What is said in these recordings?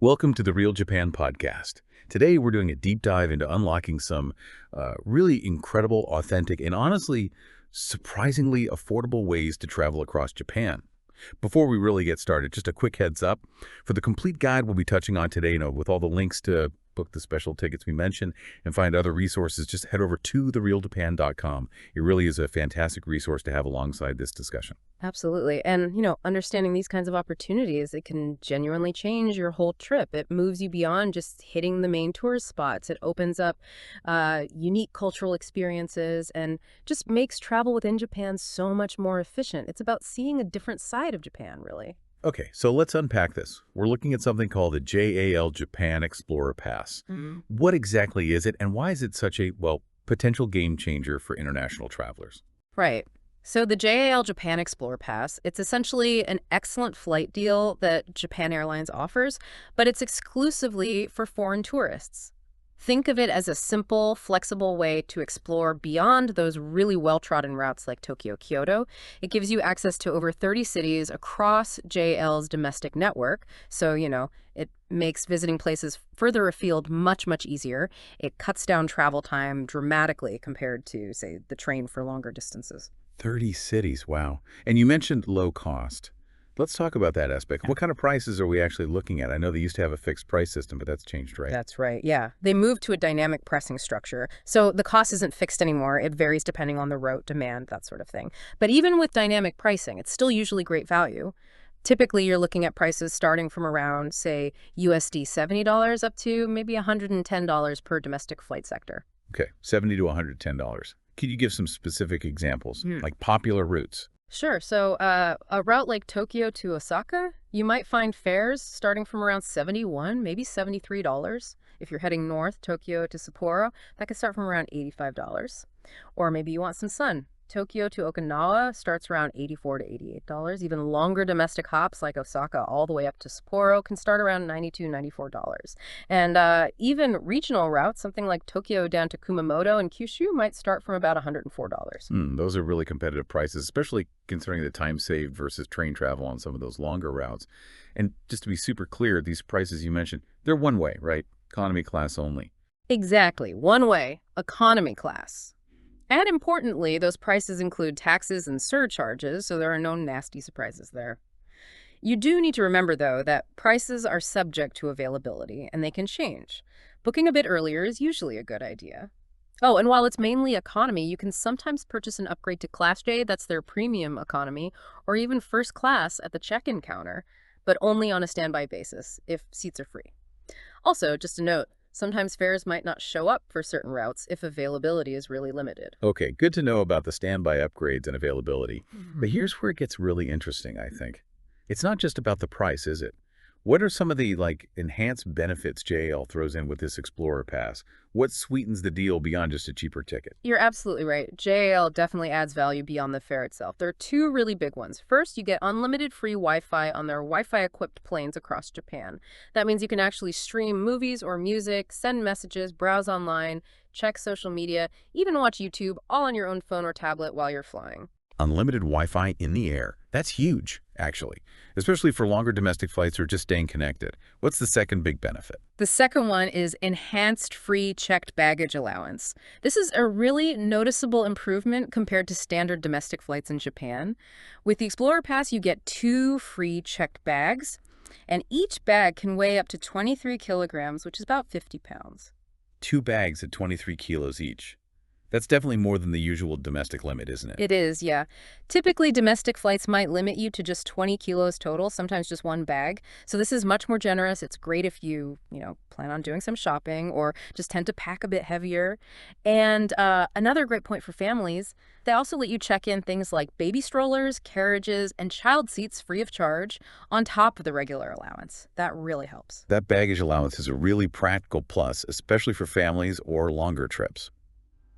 Welcome to the Real Japan podcast. Today we're doing a deep dive into unlocking some really incredible, authentic, and honestly, surprisingly affordable ways to travel across Japan. Before we really get started, just a quick heads up. For the complete guide we'll be touching on today, with all the links to book the special tickets we mentioned and find other resources, just head over to therealjapan.com. It really is a fantastic resource to have alongside this discussion. Absolutely. And, understanding these kinds of opportunities, it can genuinely change your whole trip. It moves you beyond just hitting the main tourist spots. It opens up unique cultural experiences and just makes travel within Japan so much more efficient. It's about seeing a different side of Japan, really. Okay, so let's unpack this. We're looking at something called the JAL Japan Explorer Pass. What exactly is it, and why is it such a, potential game changer for international travelers? Right. So the JAL Japan Explorer Pass, it's essentially an excellent flight deal that Japan Airlines offers, but it's exclusively for foreign tourists. Think of it as a simple, flexible way to explore beyond those really well-trodden routes like Tokyo-Kyoto. It gives you access to over 30 cities across JL's domestic network. So, it makes visiting places further afield much, much easier. It cuts down travel time dramatically compared to, say, the train for longer distances. 30 cities, wow. And you mentioned low cost. Let's talk about that aspect. What kind of prices are we actually looking at? I know they used to have a fixed price system, but that's changed, right? That's right, yeah. They moved to a dynamic pricing structure. So the cost isn't fixed anymore. It varies depending on the route, demand, that sort of thing. But even with dynamic pricing, it's still usually great value. Typically, you're looking at prices starting from around, say, USD $70 up to maybe $110 per domestic flight sector. Okay, $70 to $110. Could you give some specific examples, like popular routes? Sure. So a route like Tokyo to Osaka, you might find fares starting from around $71, maybe $73. If you're heading north, Tokyo to Sapporo, that could start from around $85. Or maybe you want some sun. Tokyo to Okinawa starts around $84 to $88. Even longer domestic hops like Osaka all the way up to Sapporo can start around $92, $94. And even regional routes, something like Tokyo down to Kumamoto and Kyushu, might start from about $104. Those are really competitive prices, especially considering the time saved versus train travel on some of those longer routes. And just to be super clear, these prices you mentioned, they're one way, right? Economy class only. Exactly. One way, economy class. And importantly, those prices include taxes and surcharges, so there are no nasty surprises there. You do need to remember, though, that prices are subject to availability, and they can change. Booking a bit earlier is usually a good idea. Oh, and while it's mainly economy, you can sometimes purchase an upgrade to Class J, that's their premium economy, or even first class at the check-in counter, but only on a standby basis, if seats are free. Also, just a note, sometimes fares might not show up for certain routes if availability is really limited. Okay, good to know about the standby upgrades and availability. But here's where it gets really interesting, I think. It's not just about the price, is it? What are some of the, enhanced benefits JAL throws in with this Explorer Pass? What sweetens the deal beyond just a cheaper ticket? You're absolutely right. JAL definitely adds value beyond the fare itself. There are two really big ones. First, you get unlimited free Wi-Fi on their Wi-Fi-equipped planes across Japan. That means you can actually stream movies or music, send messages, browse online, check social media, even watch YouTube, all on your own phone or tablet while you're flying. Unlimited Wi-Fi in the air. That's huge, actually, especially for longer domestic flights or just staying connected. What's the second big benefit? The second one is enhanced free checked baggage allowance. This is a really noticeable improvement compared to standard domestic flights in Japan. With the Explorer Pass, you get 2 free checked bags, and each bag can weigh up to 23 kilograms, which is about 50 pounds. 2 bags at 23 kilos each. That's definitely more than the usual domestic limit, isn't it? It is, yeah. Typically, domestic flights might limit you to just 20 kilos total, sometimes just one bag. So this is much more generous. It's great if you, plan on doing some shopping or just tend to pack a bit heavier. And another great point for families, they also let you check in things like baby strollers, carriages, and child seats free of charge on top of the regular allowance. That really helps. That baggage allowance is a really practical plus, especially for families or longer trips.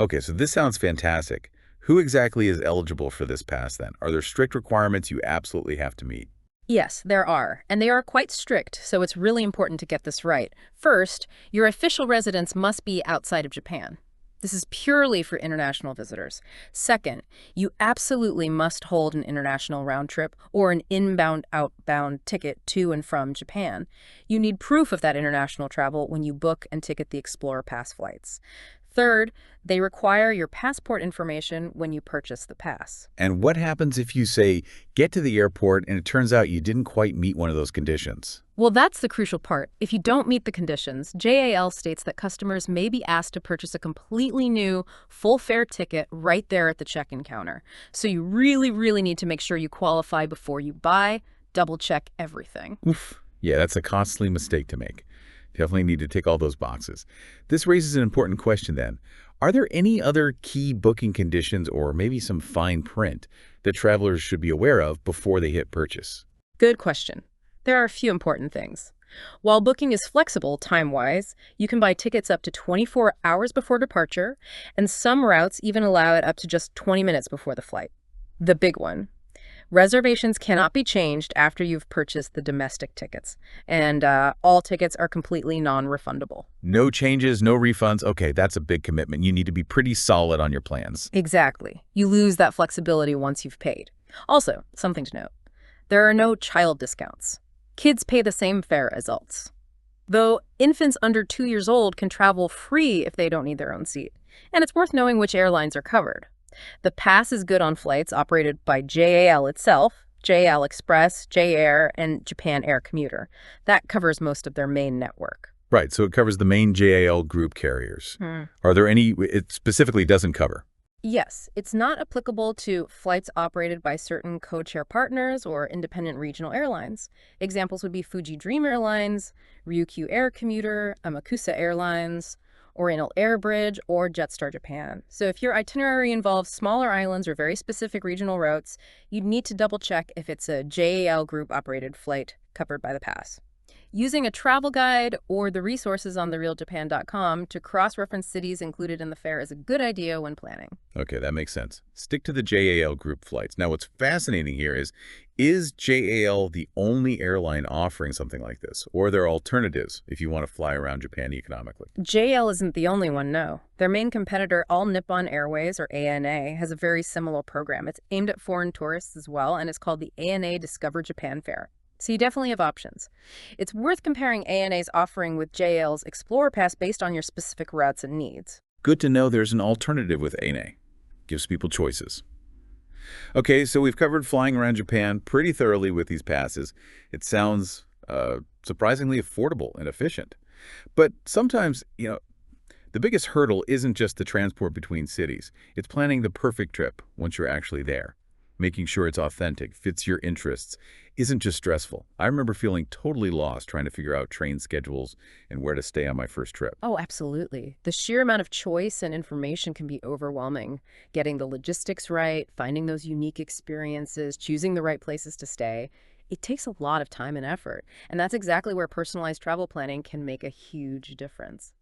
Okay, so this sounds fantastic. Who exactly is eligible for this pass then? Are there strict requirements you absolutely have to meet? Yes, there are, and they are quite strict, so it's really important to get this right. First, your official residence must be outside of Japan. This is purely for international visitors. Second, you absolutely must hold an international round trip or an inbound-outbound ticket to and from Japan. You need proof of that international travel when you book and ticket the Explorer Pass flights. Third, they require your passport information when you purchase the pass. And what happens if you, say, get to the airport and it turns out you didn't quite meet one of those conditions? Well, that's the crucial part. If you don't meet the conditions, JAL states that customers may be asked to purchase a completely new, full-fare ticket right there at the check-in counter. So you really, really need to make sure you qualify before you buy, double-check everything. Oof. Yeah, that's a costly mistake to make. Definitely need to tick all those boxes. This raises an important question then. Are there any other key booking conditions or maybe some fine print that travelers should be aware of before they hit purchase? Good question. There are a few important things. While booking is flexible time-wise, you can buy tickets up to 24 hours before departure, and some routes even allow it up to just 20 minutes before the flight. The big one. Reservations cannot be changed after you've purchased the domestic tickets, and all tickets are completely non-refundable. No changes, no refunds. Okay, that's a big commitment. You need to be pretty solid on your plans. Exactly. You lose that flexibility once you've paid. Also, something to note, there are no child discounts. Kids pay the same fare as adults. Though infants under 2 years old can travel free if they don't need their own seat. And it's worth knowing which airlines are covered. The pass is good on flights operated by JAL itself, JAL Express, JAir, and Japan Air Commuter. That covers most of their main network. Right, so it covers the main JAL group carriers. Are there any it specifically doesn't cover? Yes, it's not applicable to flights operated by certain codeshare partners or independent regional airlines. Examples would be Fuji Dream Airlines, Ryukyu Air Commuter, Amakusa Airlines, Oriental Air Bridge, or Jetstar Japan. So if your itinerary involves smaller islands or very specific regional routes, you'd need to double-check if it's a JAL group-operated flight covered by the pass. Using a travel guide or the resources on therealjapan.com to cross-reference cities included in the fare is a good idea when planning. Okay, that makes sense. Stick to the JAL group flights. Now, what's fascinating here is JAL the only airline offering something like this? Or are there alternatives if you want to fly around Japan economically? JAL isn't the only one, no. Their main competitor, All Nippon Airways, or ANA, has a very similar program. It's aimed at foreign tourists as well, and it's called the ANA Discover Japan Fare. So you definitely have options. It's worth comparing ANA's offering with JAL's Explorer Pass based on your specific routes and needs. Good to know there's an alternative with ANA. Gives people choices. Okay, so we've covered flying around Japan pretty thoroughly with these passes. It sounds surprisingly affordable and efficient. But sometimes, the biggest hurdle isn't just the transport between cities. It's planning the perfect trip once you're actually there. Making sure it's authentic, fits your interests, isn't just stressful. I remember feeling totally lost trying to figure out train schedules and where to stay on my first trip. Oh, absolutely. The sheer amount of choice and information can be overwhelming. Getting the logistics right, finding those unique experiences, choosing the right places to stay, it takes a lot of time and effort. And that's exactly where personalized travel planning can make a huge difference.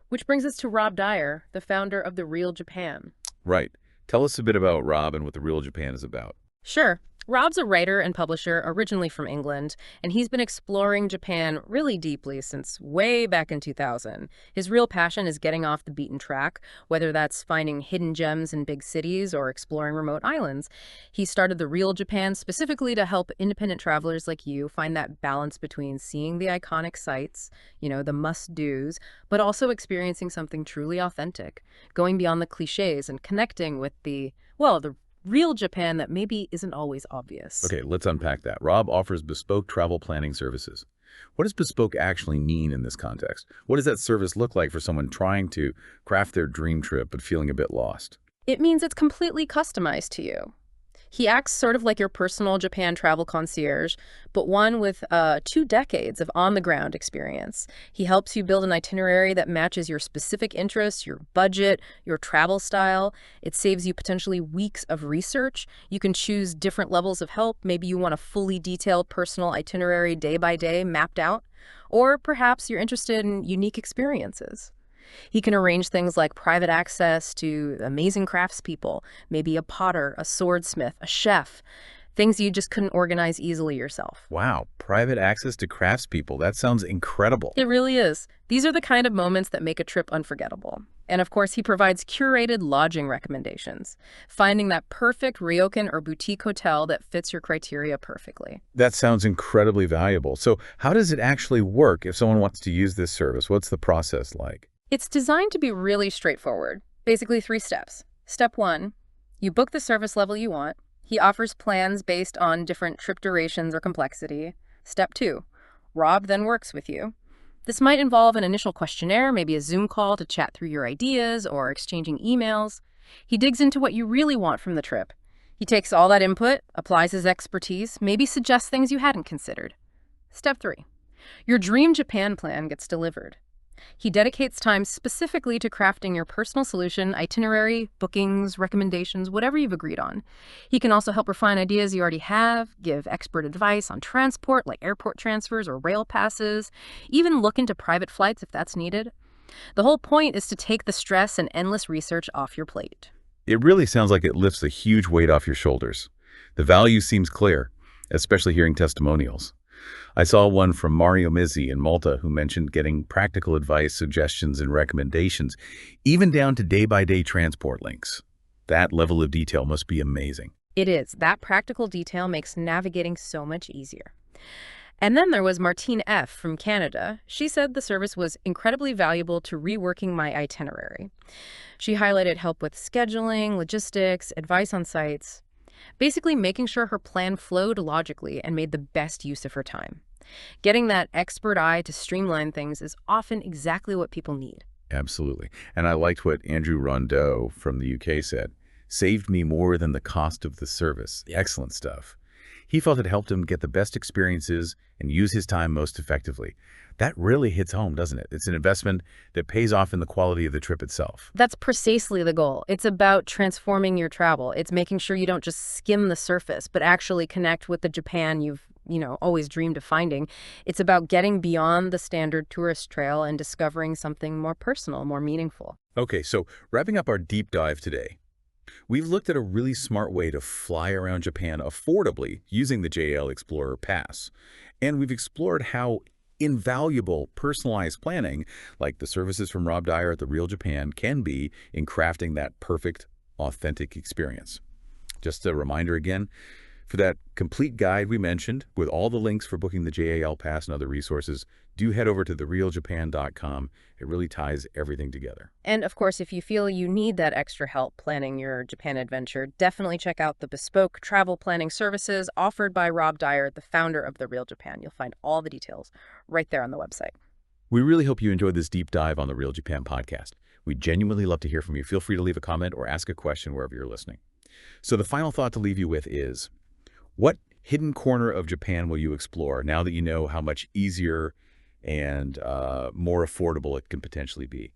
Which brings us to Rob Dyer, the founder of The Real Japan. Right. Tell us a bit about Rob and what The Real Japan is about. Sure. Rob's a writer and publisher originally from England, and he's been exploring Japan really deeply since way back in 2000. His real passion is getting off the beaten track, whether that's finding hidden gems in big cities or exploring remote islands. He started The Real Japan specifically to help independent travelers like you find that balance between seeing the iconic sites, the must-dos, but also experiencing something truly authentic, going beyond the cliches and connecting with the real Japan that maybe isn't always obvious. Okay, let's unpack that. Rob offers bespoke travel planning services. What does bespoke actually mean in this context? What does that service look like for someone trying to craft their dream trip but feeling a bit lost? It means it's completely customized to you. He acts sort of like your personal Japan travel concierge, but one with 2 decades of on-the-ground experience. He helps you build an itinerary that matches your specific interests, your budget, your travel style. It saves you potentially weeks of research. You can choose different levels of help. Maybe you want a fully detailed personal itinerary day by day mapped out, or perhaps you're interested in unique experiences. He can arrange things like private access to amazing craftspeople, maybe a potter, a swordsmith, a chef. things you just couldn't organize easily yourself. Wow, private access to craftspeople. That sounds incredible. It really is. These are the kind of moments that make a trip unforgettable. And of course, he provides curated lodging recommendations, finding that perfect ryokan or boutique hotel that fits your criteria perfectly. That sounds incredibly valuable. So how does it actually work if someone wants to use this service? What's the process like? It's designed to be really straightforward. Basically 3 steps. Step 1, you book the service level you want. He offers plans based on different trip durations or complexity. Step 2, Rob then works with you. This might involve an initial questionnaire, maybe a Zoom call to chat through your ideas or exchanging emails. He digs into what you really want from the trip. He takes all that input, applies his expertise, maybe suggests things you hadn't considered. Step 3, your dream Japan plan gets delivered. He dedicates time specifically to crafting your personal solution, itinerary, bookings, recommendations, whatever you've agreed on. He can also help refine ideas you already have, give expert advice on transport like airport transfers or rail passes, even look into private flights if that's needed. The whole point is to take the stress and endless research off your plate. It really sounds like it lifts a huge weight off your shoulders. The value seems clear, especially hearing testimonials. I saw one from Mario Mizzi in Malta who mentioned getting practical advice, suggestions, and recommendations, even down to day-by-day transport links. That level of detail must be amazing. It is. That practical detail makes navigating so much easier. And then there was Martine F. from Canada. She said the service was incredibly valuable to reworking my itinerary. She highlighted help with scheduling, logistics, advice on sites, basically making sure her plan flowed logically and made the best use of her time. Getting that expert eye to streamline things is often exactly what people need. Absolutely. And I liked what Andrew Rondeau from the UK said. Saved me more than the cost of the service. Excellent stuff. He felt it helped him get the best experiences and use his time most effectively. That really hits home, doesn't it? It's an investment that pays off in the quality of the trip itself. That's precisely the goal. It's about transforming your travel. It's making sure you don't just skim the surface, but actually connect with the Japan you've always dreamed of finding. It's about getting beyond the standard tourist trail and discovering something more personal, more meaningful. Okay, so wrapping up our deep dive today, we've looked at a really smart way to fly around Japan affordably using the JAL Explorer Pass. And we've explored how invaluable personalized planning, like the services from Rob Dyer at the Real Japan, can be in crafting that perfect, authentic experience. Just a reminder again, for that complete guide we mentioned, with all the links for booking the JAL Pass and other resources, do head over to therealjapan.com. It really ties everything together. And of course, if you feel you need that extra help planning your Japan adventure, definitely check out the bespoke travel planning services offered by Rob Dyer, the founder of the Real Japan. You'll find all the details right there on the website. We really hope you enjoyed this deep dive on the Real Japan podcast. We genuinely love to hear from you. Feel free to leave a comment or ask a question wherever you're listening. So the final thought to leave you with is, what hidden corner of Japan will you explore now that you know how much easier and more affordable it can potentially be?